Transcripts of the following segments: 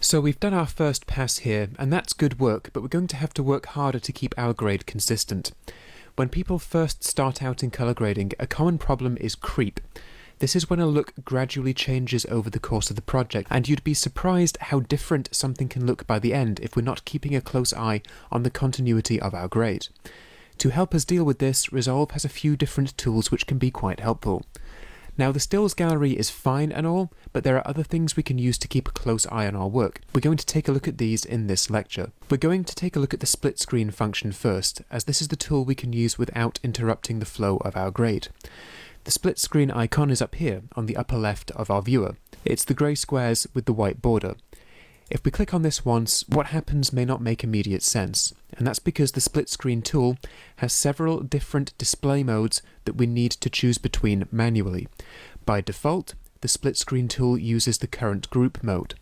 So we've done our first pass here, and that's good work, but we're going to have to work harder to keep our grade consistent. When people first start out in colour grading, a common problem is creep. This is when a look gradually changes over the course of the project, and you'd be surprised how different something can look by the end if we're not keeping a close eye on the continuity of our grade. To help us deal with this, Resolve has a few different tools which can be quite helpful. Now, the stills gallery is fine and all, but there are other things we can use to keep a close eye on our work. We're going to take a look at these in this lecture. We're going to take a look at the split screen function first, as this is the tool we can use without interrupting the flow of our grade. The split screen icon is up here on the upper left of our viewer. It's the grey squares with the white border. If we click on this once, what happens may not make immediate sense, and that's because the split screen tool has several different display modes that we need to choose between manually. By default, the split screen tool uses the current group mode.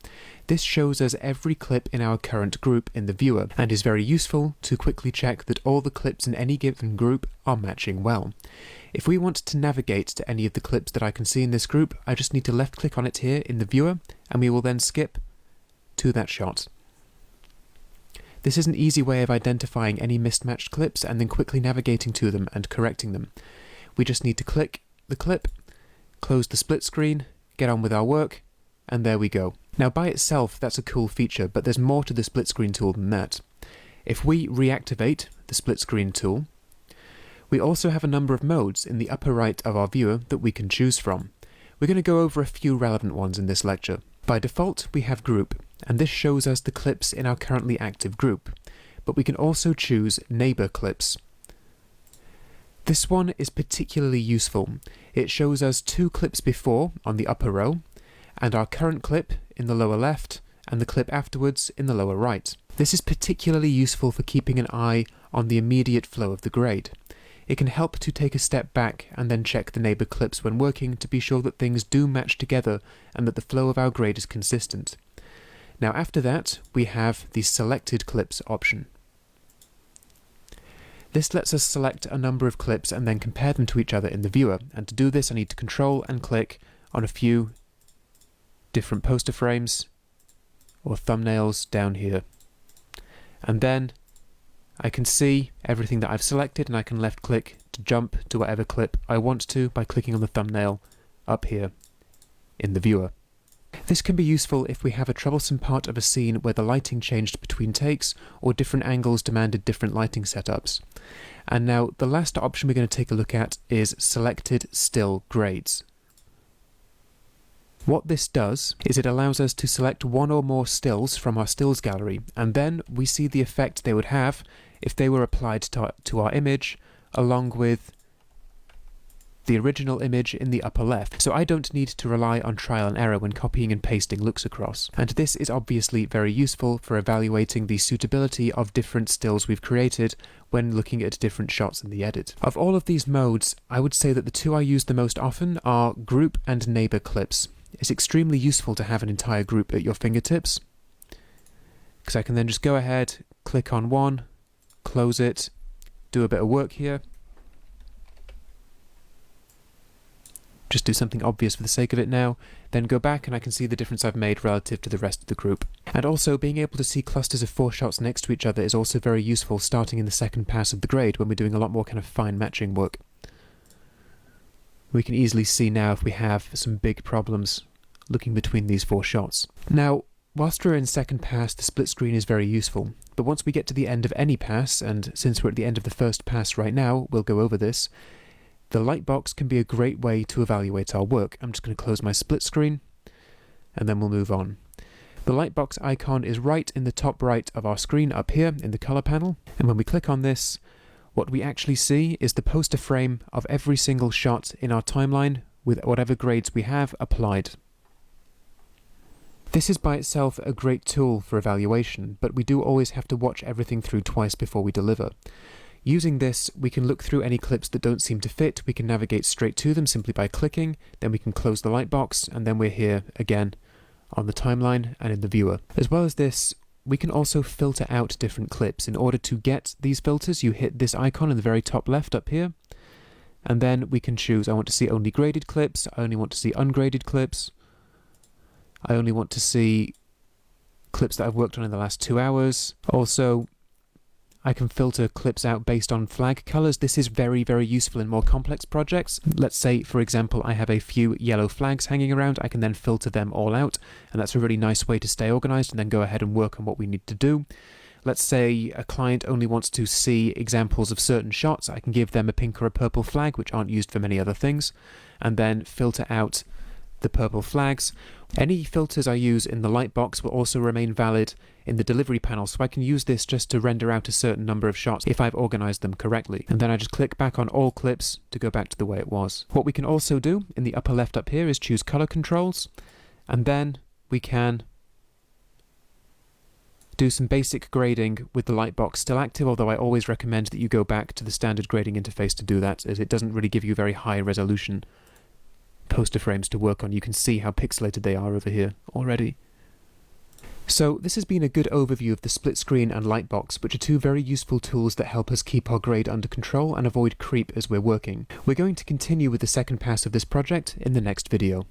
This shows us every clip in our current group in the viewer, and is very useful to quickly check that all the clips in any given group are matching well. If we want to navigate to any of the clips that I can see in this group, I just need to left click on it here in the viewer, and we will then skip to that shot. This is an easy way of identifying any mismatched clips and then quickly navigating to them and correcting them. We just need to click the clip, close the split screen, get on with our work, and there we go. Now by itself that's a cool feature, but there's more to the split screen tool than that. If we reactivate the split screen tool, we also have a number of modes in the upper right of our viewer that we can choose from. We're going to go over a few relevant ones in this lecture. By default, we have group, and this shows us the clips in our currently active group, but we can also choose neighbour clips. This one is particularly useful. It shows us two clips before on the upper row, and our current clip in the lower left, and the clip afterwards in the lower right. This is particularly useful for keeping an eye on the immediate flow of the grade. It can help to take a step back and then check the neighbour clips when working to be sure that things do match together and that the flow of our grade is consistent. Now after that, we have the selected clips option. This lets us select a number of clips and then compare them to each other in the viewer, and to do this I need to control and click on a few different poster frames or thumbnails down here. And then I can see everything that I've selected, and I can left click to jump to whatever clip I want to by clicking on the thumbnail up here in the viewer. This can be useful if we have a troublesome part of a scene where the lighting changed between takes or different angles demanded different lighting setups. And now the last option we're going to take a look at is selected still grades. What this does is it allows us to select one or more stills from our stills gallery, and then we see the effect they would have if they were applied to our image along with the original image in the upper left. So I don't need to rely on trial and error when copying and pasting looks across. And this is obviously very useful for evaluating the suitability of different stills we've created when looking at different shots in the edit. Of all of these modes, I would say that the two I use the most often are group and neighbour clips. It's extremely useful to have an entire group at your fingertips, because I can then just go ahead, click on one, close it, do a bit of work here, just do something obvious for the sake of it now, then go back and I can see the difference I've made relative to the rest of the group. And also being able to see clusters of 4 shots next to each other is also very useful starting in the second pass of the grade when we're doing a lot more kind of fine matching work. We can easily see now if we have some big problems looking between these 4 shots. Now, whilst we're in second pass, the split screen is very useful, but once we get to the end of any pass, and since we're at the end of the first pass right now, we'll go over this, the light box can be a great way to evaluate our work. I'm just going to close my split screen, and then we'll move on. The light box icon is right in the top right of our screen up here in the colour panel, and when we click on this, what we actually see is the poster frame of every single shot in our timeline with whatever grades we have applied. This is by itself a great tool for evaluation, but we do always have to watch everything through twice before we deliver. Using this, we can look through any clips that don't seem to fit, we can navigate straight to them simply by clicking, then we can close the light box, and then we're here again on the timeline and in the viewer. As well as this, we can also filter out different clips. In order to get these filters, you hit this icon in the very top left up here, and then we can choose, I want to see only graded clips, I only want to see ungraded clips, I only want to see clips that I've worked on in the last 2 hours. Also, I can filter clips out based on flag colors. This is very, very useful in more complex projects. Let's say, for example, I have a few yellow flags hanging around. I can then filter them all out, and that's a really nice way to stay organized and then go ahead and work on what we need to do. Let's say a client only wants to see examples of certain shots. I can give them a pink or a purple flag, which aren't used for many other things, and then filter out the purple flags. Any filters I use in the lightbox will also remain valid in the delivery panel, so I can use this just to render out a certain number of shots if I've organized them correctly. And then I just click back on all clips to go back to the way it was. What we can also do in the upper left up here is choose color controls, and then we can do some basic grading with the lightbox still active, although I always recommend that you go back to the standard grading interface to do that, as it doesn't really give you very high resolution poster frames to work on. You can see how pixelated they are over here already. So this has been a good overview of the split screen and lightbox, which are two very useful tools that help us keep our grade under control and avoid creep as we're working. We're going to continue with the second pass of this project in the next video.